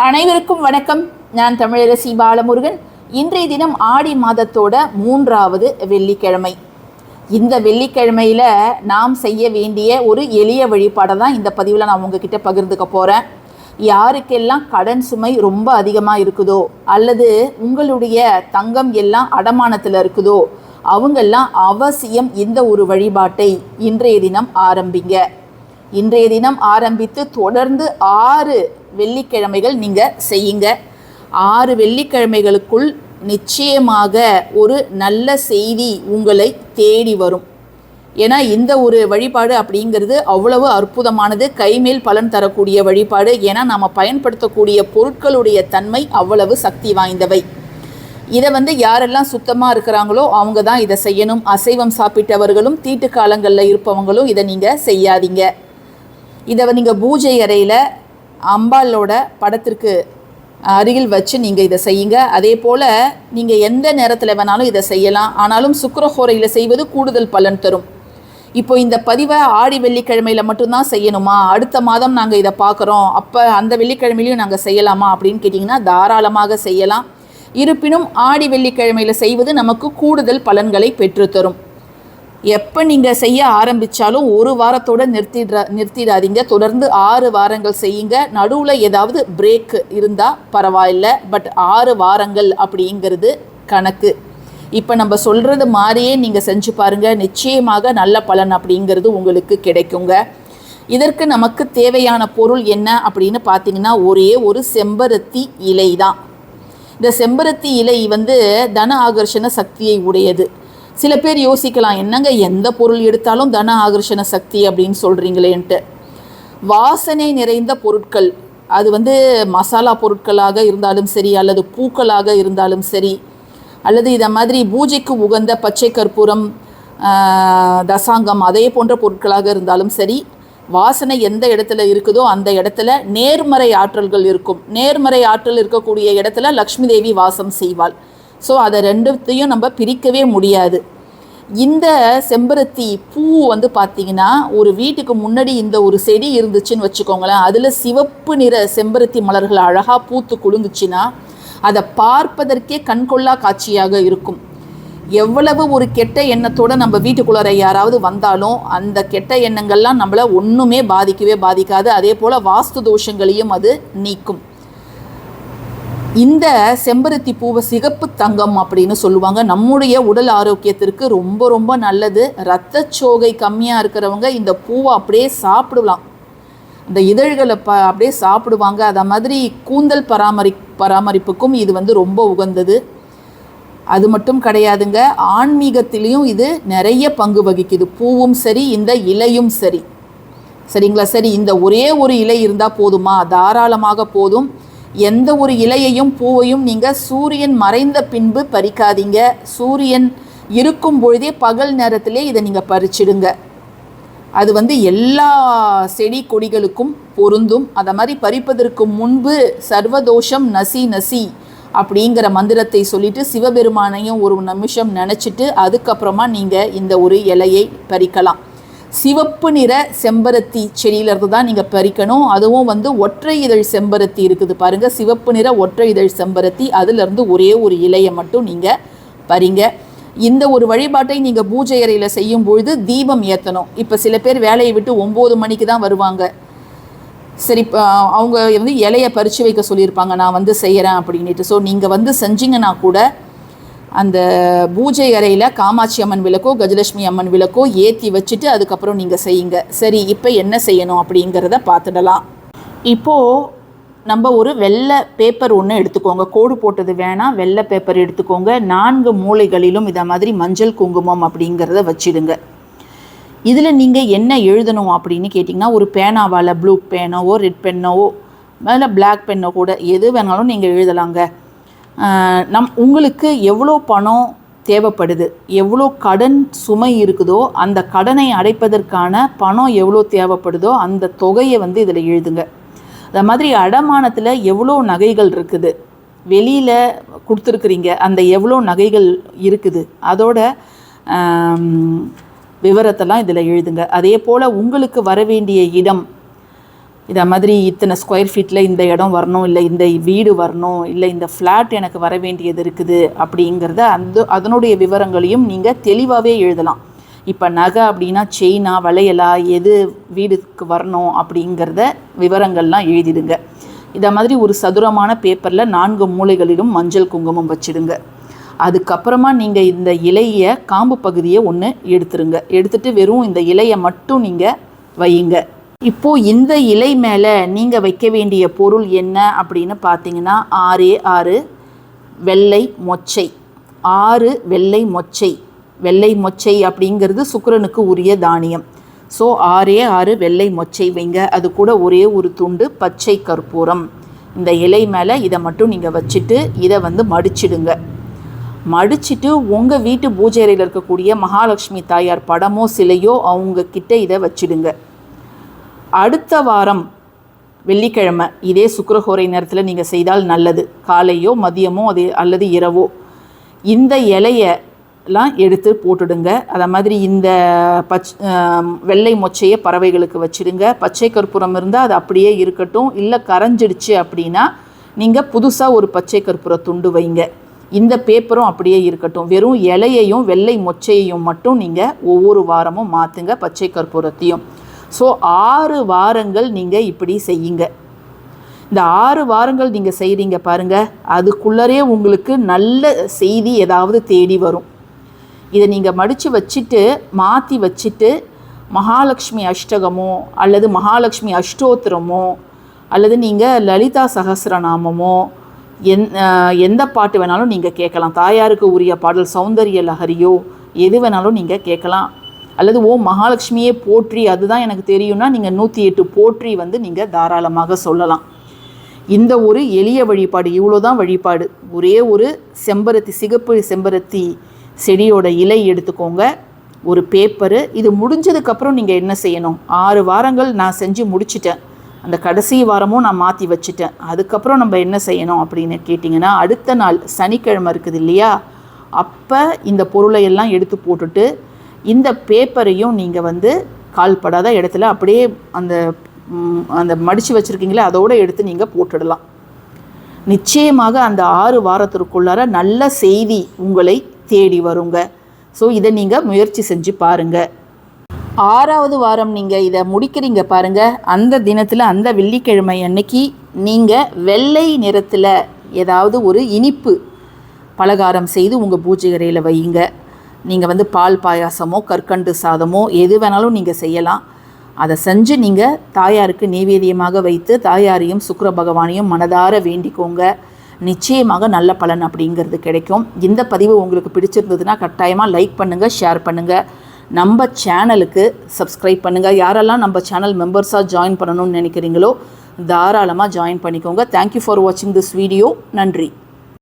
அனைவருக்கும் வணக்கம். நான் தமிழரசி பாலமுருகன். இன்றைய தினம் ஆடி மாதத்தோட 3வது வெள்ளிக்கிழமை. இந்த வெள்ளிக்கிழமையில் நாம் செய்ய வேண்டிய ஒரு எளிய வழிபாடை தான் இந்த பதிவில் நான் உங்ககிட்ட பகிர்ந்துக்க போகிறேன். யாருக்கெல்லாம் கடன் சுமை ரொம்ப அதிகமாக இருக்குதோ அல்லது உங்களுடைய தங்கம் எல்லாம் அடமானத்தில் இருக்குதோ அவங்கெல்லாம் அவசியம் இந்த ஒரு வழிபாட்டை இன்றைய தினம் ஆரம்பிங்க. இன்றைய தினம் ஆரம்பித்து தொடர்ந்து 6 வெள்ளிக்கிழமைகள் நீங்கள் செய்யுங்க. 6 வெள்ளிக்கிழமைகளுக்குள் நிச்சயமாக ஒரு நல்ல செய்தி உங்களை தேடி வரும். ஏன்னா இந்த ஒரு வழிபாடு அப்படிங்கிறது அவ்வளவு அற்புதமானது, கைமேல் பலன் தரக்கூடிய வழிபாடு. ஏன்னா நம்ம பயன்படுத்தக்கூடிய பொருட்களுடைய தன்மை அவ்வளவு சக்தி வாய்ந்தவை. இதை யாரெல்லாம் சுத்தமாக இருக்கிறாங்களோ அவங்க தான் இதை செய்யணும். அசைவம் சாப்பிட்டவர்களும் தீட்டு காலங்களில் இருப்பவங்களும் இதை நீங்கள் செய்யாதீங்க. இதை நீங்கள் பூஜை அறையில் அம்பாளோட படத்திற்கு அருகில் வச்சு நீங்கள் இதை செய்யுங்க. அதே போல் நீங்கள் எந்த நேரத்தில் வேணாலும் இதை செய்யலாம். ஆனாலும் சுக்கிரஹோரையில் செய்வது கூடுதல் பலன் தரும். இப்போ இந்த பதிவை ஆடி வெள்ளிக்கிழமையில் மட்டும்தான் செய்யணுமா, அடுத்த மாதம் நாங்கள் இதை பார்க்குறோம், அப்போ அந்த வெள்ளிக்கிழமையிலையும் நாங்கள் செய்யலாமா அப்படின்னு கேட்டிங்கன்னா தாராளமாக செய்யலாம். இருப்பினும் ஆடி வெள்ளிக்கிழமையில் செய்வது நமக்கு கூடுதல் பலன்களை பெற்றுத்தரும். எப்போ நீங்கள் செய்ய ஆரம்பித்தாலும் ஒரு வாரத்தோடு நிறுத்திடாதீங்க. தொடர்ந்து 6 வாரங்கள் செய்யுங்க. நடுவில் ஏதாவது பிரேக் இருந்தால் பரவாயில்லை, பட் 6 வாரங்கள் அப்படிங்கிறது கணக்கு. இப்போ நம்ம சொல்கிறது மாதிரியே நீங்கள் செஞ்சு பாருங்கள், நிச்சயமாக நல்ல பலன் அப்படிங்கிறது உங்களுக்கு கிடைக்குங்க. இதற்கு நமக்கு தேவையான பொருள் என்ன அப்படின்னு பார்த்தீங்கன்னா ஒரே ஒரு செம்பருத்தி இலை தான். இந்த செம்பருத்தி இலை தன ஆகர்ஷண சக்தியை உடையது. சில பேர் யோசிக்கலாம், என்னங்க எந்த பொருள் எடுத்தாலும் தன ஆகர்ஷண சக்தி அப்படின்னு சொல்கிறீங்களேன்ட்டு. வாசனை நிறைந்த பொருட்கள், அது மசாலா பொருட்களாக இருந்தாலும் சரி அல்லது பூக்களாக இருந்தாலும் சரி அல்லது இதை மாதிரி பூஜைக்கு உகந்த பச்சை கற்பூரம், தசாங்கம் அதே போன்ற பொருட்களாக இருந்தாலும் சரி, வாசனை எந்த இடத்துல இருக்குதோ அந்த இடத்துல நேர்மறை ஆற்றல்கள் இருக்கும். நேர்மறை ஆற்றல் இருக்கக்கூடிய இடத்துல லக்ஷ்மி தேவி வாசம் செய்வாள். ஸோ அதை ரெண்டுத்தையும் நம்ம பிரிக்கவே முடியாது. இந்த செம்பருத்தி பூ பார்த்திங்கன்னா ஒரு வீட்டுக்கு முன்னாடி இந்த ஒரு செடி இருந்துச்சுன்னு வச்சுக்கோங்களேன், அதில் சிவப்பு நிற செம்பருத்தி மலர்கள் அழகாக பூத்து குலுங்குச்சுன்னா அதை பார்ப்பதற்கே கண்கொள்ளா காட்சியாக இருக்கும். எவ்வளவு ஒரு கெட்ட எண்ணத்தோடு நம்ம வீட்டுக்குள்ளார யாராவது வந்தாலும் அந்த கெட்ட எண்ணங்கள்லாம் நம்மளை ஒன்றுமே பாதிக்காது. அதே போல் வாஸ்து தோஷங்களையும் அது நீக்கும். இந்த செம்பருத்தி பூவை சிகப்பு தங்கம் அப்படின்னு சொல்லுவாங்க. நம்முடைய உடல் ஆரோக்கியத்திற்கு ரொம்ப ரொம்ப நல்லது. இரத்தச்சோகை கம்மியாக இருக்கிறவங்க இந்த பூவை அப்படியே சாப்பிடலாம். அந்த இதழ்களை அப்படியே சாப்பிடுவாங்க. அதை மாதிரி கூந்தல் பராமரிப்புக்கும் இது ரொம்ப உகந்தது. அது மட்டும் கிடையாதுங்க, ஆன்மீகத்திலையும் இது நிறைய பங்கு வகிக்குது. பூவும் சரி இந்த இலையும் சரி. சரிங்களா? சரி, இந்த ஒரே ஒரு இலை இருந்தால் போதுமா? தாராளமாக போதும். எந்த ஒரு இலையையும் பூவையும் நீங்கள் சூரியன் மறைந்த பின்பு பறிக்காதீங்க. சூரியன் இருக்கும் பொழுதே பகல் நேரத்திலே இதை நீங்கள் பறிச்சிடுங்க. அது எல்லா செடி கொடிகளுக்கும் பொருந்தும். அதை மாதிரி பறிப்பதற்கு முன்பு சர்வதோஷம் நசி நசி அப்படிங்கிற மந்திரத்தை சொல்லிட்டு சிவபெருமானையும் ஒரு நிமிஷம் நினச்சிட்டு அதுக்கப்புறமா நீங்கள் இந்த ஒரு இலையை பறிக்கலாம். சிவப்பு நிற செம்பருத்தி செடியிலிருந்து தான் நீங்கள் பறிக்கணும். அதுவும் ஒற்றை இதழ் செம்பருத்தி இருக்குது பாருங்கள், சிவப்பு நிற ஒற்றை இதழ் செம்பருத்தி, அதிலிருந்து ஒரே ஒரு இலையை மட்டும் நீங்கள் பறிங்க. இந்த ஒரு வழிபாட்டை நீங்கள் பூஜை அறையில் செய்யும் பொழுது தீபம் ஏற்றணும். இப்போ சில பேர் வேலையை விட்டு 9 மணிக்கு தான் வருவாங்க. சரி, அவங்க இலையை பறித்து வைக்க சொல்லியிருப்பாங்க, நான் செய்கிறேன் அப்படின்ட்டு. ஸோ நீங்கள் செஞ்சிங்கன்னா கூட அந்த பூஜை அறையில் காமாட்சி அம்மன் விளக்கோ கஜலட்சுமி அம்மன் விளக்கோ ஏற்றி வச்சுட்டு அதுக்கப்புறம் நீங்கள் செய்யுங்க. சரி, இப்போ என்ன செய்யணும் அப்படிங்கிறத பார்த்துடலாம். இப்போது நம்ம ஒரு வெள்ளை பேப்பர் ஒன்று எடுத்துக்கோங்க. கோடு போட்டது வேணாம், வெள்ளை பேப்பர் எடுத்துக்கோங்க. 4 மூலைகளிலும் இதை மாதிரி மஞ்சள் குங்குமம் அப்படிங்கிறத வச்சிடுங்க. இதில் நீங்கள் என்ன எழுதணும் அப்படின்னு கேட்டிங்கன்னா ஒரு பேனாவால் ப்ளூ பேனோவோ ரெட் பென்னோவோ மேலே பிளாக் பென்னோ கூட எது வேணாலும் நீங்கள் எழுதலாங்க. உங்களுக்கு எவ்வளோ பணம் தேவைப்படுது, எவ்வளோ கடன் சுமை இருக்குதோ அந்த கடனை அடைப்பதற்கான பணம் எவ்வளோ தேவைப்படுதோ அந்த தொகையை இதில் எழுதுங்க. அது மாதிரி அடமானத்தில் எவ்வளோ நகைகள் இருக்குது, வெளியில் கொடுத்துருக்குறீங்க, அந்த எவ்வளோ நகைகள் இருக்குது அதோட விவரத்தெல்லாம் இதில் எழுதுங்க. அதே போல் உங்களுக்கு வர வேண்டிய இடம், இதை மாதிரி இத்தனை ஸ்கொயர் ஃபீட்டில் இந்த இடம் வரணும், இல்லை இந்த வீடு வரணும், இல்லை இந்த ஃப்ளாட் எனக்கு வர வேண்டியது இருக்குது அப்படிங்கிறத அதனுடைய விவரங்களையும் நீங்கள் தெளிவாகவே எழுதலாம். இப்போ நகை அப்படின்னா செயினா வளையலா எது வீடுக்கு வரணும் அப்படிங்கிறத விவரங்கள்லாம் எழுதிடுங்க. இதை மாதிரி ஒரு சதுரமான பேப்பரில் 4 மூலைகளிலும் மஞ்சள் குங்குமம் வச்சிடுங்க. அதுக்கப்புறமா நீங்கள் இந்த இலையை காம்பு பகுதியை ஒன்று எடுத்துருங்க. எடுத்துகிட்டு வெறும் இந்த இலையை மட்டும் நீங்கள் வையுங்க. இப்போது இந்த இலை மேலே நீங்கள் வைக்க வேண்டிய பொருள் என்ன அப்படின்னு பார்த்தீங்கன்னா 6 வெள்ளை மொச்சை. 6 வெள்ளை மொச்சை. வெள்ளை மொச்சை அப்படிங்கிறது சுக்கிரனுக்கு உரிய தானியம். ஸோ 6 வெள்ளை மொச்சை வைங்க. அது கூட ஒரே ஒரு துண்டு பச்சை கற்பூரம். இந்த இலை மேலே இதை மட்டும் நீங்கள் வச்சுட்டு இதை மடிச்சிடுங்க. மடிச்சிட்டு உங்கள் வீட்டு பூஜை அறையில் இருக்கக்கூடிய மகாலட்சுமி தாயார் படமோ சிலையோ அவங்கக்கிட்ட இதை வச்சிடுங்க. அடுத்த வாரம் வெள்ளிக்கிழமை இதே சுக்கிரஹோரை நேரத்தில் நீங்கள் செய்தால் நல்லது. காலையோ மதியமோ அல்லது இரவோ இந்த இலையெல்லாம் எடுத்து போட்டுடுங்க. அதை மாதிரி இந்த வெள்ளை மொச்சையை பறவைகளுக்கு வச்சுடுங்க. பச்சை கற்பூரம் இருந்தால் அது அப்படியே இருக்கட்டும். இல்லை கரைஞ்சிடுச்சு அப்படின்னா நீங்கள் புதுசாக ஒரு பச்சை கற்பூர துண்டு வைங்க. இந்த பேப்பரும் அப்படியே இருக்கட்டும். வெறும் இலையையும் வெள்ளை மொச்சையையும் மட்டும் நீங்கள் ஒவ்வொரு வாரமும் மாற்றுங்க, பச்சை கற்பூரத்தையும். ஸோ 6 வாரங்கள் நீங்கள் இப்படி செய்யுங்க. இந்த 6 வாரங்கள் நீங்கள் செய்கிறீங்க பாருங்கள், அதுக்குள்ளரே உங்களுக்கு நல்ல செய்தி ஏதாவது தேடி வரும். இதை நீங்கள் மடித்து வச்சுட்டு மாற்றி வச்சுட்டு மகாலட்சுமி அஷ்டகமோ அல்லது மகாலட்சுமி அஷ்டோத்திரமோ அல்லது நீங்கள் லலிதா சகஸ்ரநாமமோ எந்த பாட்டு வேணாலும் நீங்கள் கேட்கலாம். தாயாருக்கு உரிய பாடல் சௌந்தரிய லஹரியோ எது வேணாலும் நீங்கள் கேட்கலாம். அல்லது மகாலட்சுமியே போற்றி அதுதான் எனக்கு தெரியும்னா நீங்கள் 108 போற்றி நீங்கள் தாராளமாக சொல்லலாம். இந்த ஒரு எளிய வழிபாடு, இவ்வளோதான் வழிபாடு. ஒரே ஒரு செம்பருத்தி, சிகப்பு செம்பருத்தி செடியோட இலை எடுத்துக்கோங்க, ஒரு பேப்பரு. இது முடிஞ்சதுக்கப்புறம் நீங்கள் என்ன செய்யணும், 6 வாரங்கள் நான் செஞ்சு முடிச்சிட்டேன், அந்த கடைசி வாரமும் நான் மாற்றி வச்சுட்டேன். அதுக்கப்புறம் நம்ம என்ன செய்யணும் அப்படின்னு கேட்டிங்கன்னா, அடுத்த நாள் சனிக்கிழமை இருக்குது இல்லையா, அப்போ இந்த பொருளை எல்லாம் எடுத்து போட்டுட்டு இந்த பேப்பரையும் நீங்கள் கால்படாத இடத்துல அப்படியே அந்த மடித்து வச்சுருக்கீங்களே அதோடு எடுத்து நீங்கள் போட்டுடலாம். நிச்சயமாக அந்த 6 வாரத்திற்குள்ளார நல்ல செய்தி உங்களை தேடி வருங்க. ஸோ இதை நீங்கள் முயற்சி செஞ்சு பாருங்கள். 6வது வாரம் நீங்கள் இதை முடிக்கிறீங்க பாருங்கள். அந்த தினத்தில் அந்த வெள்ளிக்கிழமை அன்னைக்கு நீங்கள் வெள்ளை நிறத்தில் ஏதாவது ஒரு இனிப்பு பலகாரம் செய்து உங்கள் பூஜை அறையில் வையுங்க. நீங்கள் பால் பாயாசமோ கற்கண்டு சாதமோ எது வேணாலும் நீங்கள் செய்யலாம். அதை செஞ்சு நீங்கள் தாயாருக்கு நைவேத்தியமாக வைத்து தாயாரையும் சுக்கிர பகவானையும் மனதார வேண்டிக்கோங்க. நிச்சயமாக நல்ல பலன் அப்படிங்கிறது கிடைக்கும். இந்த பதிவு உங்களுக்கு பிடிச்சிருந்ததுன்னா கட்டாயமாக லைக் பண்ணுங்கள், ஷேர் பண்ணுங்கள். நம்ம சேனலுக்கு சப்ஸ்கிரைப் பண்ணுங்கள். யாரெல்லாம் நம்ம சேனல் மெம்பர்ஸாக ஜாயின் பண்ணணும்னு நினைக்கிறீங்களோ தாராளமாக ஜாயின் பண்ணிக்கோங்க. தேங்க்யூ ஃபார் வாட்சிங் திஸ் வீடியோ. நன்றி.